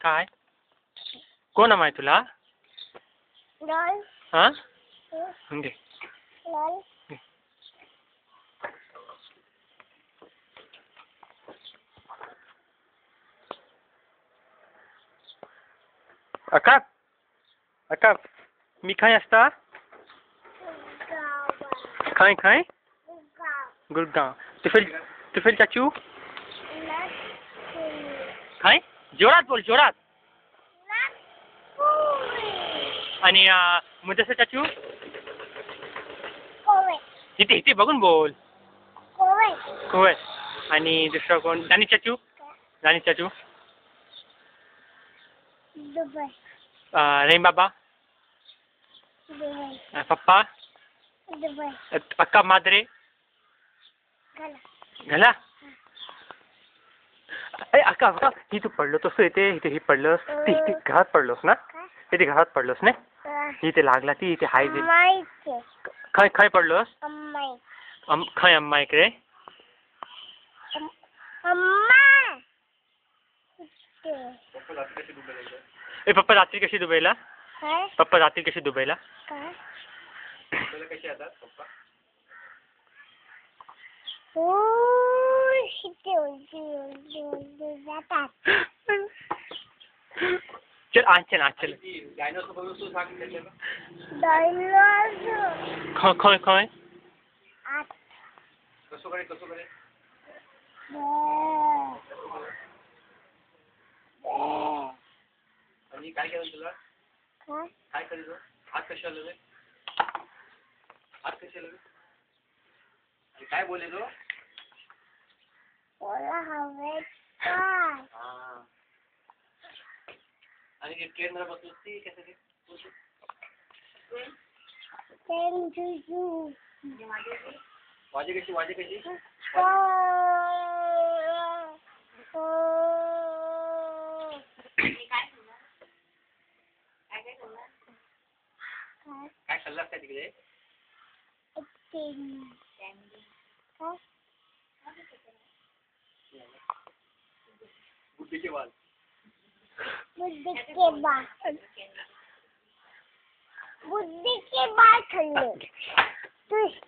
काय कोण हमाय तुला हा घे आकाश आकाश मी खाय असता खाय खाय गुरगाव तुफेल चाचू खाय जोरात बोल जोरात आणि मुदस्सर चाचू इथे इथे बघून बोल होय आणि दुसरा कोण दानिश चाचू रहीम बाबा पप्पा अक्का मादरे घाला अरे अक्का अक्का ही तू पडलो तसं इथे इथे ही पडलंस ती इथे घरात पडलोस ना इथे घरात पडलोस ना इथे लागला ती इथे हाय खय खय पडलोस खय अम्मा इकडे ए पप्पा रात्री कशी दुबईला पप्पा रात्री कशी दुबईला कशी येतात पप्पा चल आचल आचल डायनोसॉर बघून तू सांग डायनोसॉर खय खय कसं करे आणि काय केलं तुला काय करीत हात कशी आले आणि काय बोलले तो आणि ट्रेन वर बसलो ती कसं वाजे कशी काय खाल्लं असतं तिकडे बुद्धीचे बाल खाल्ले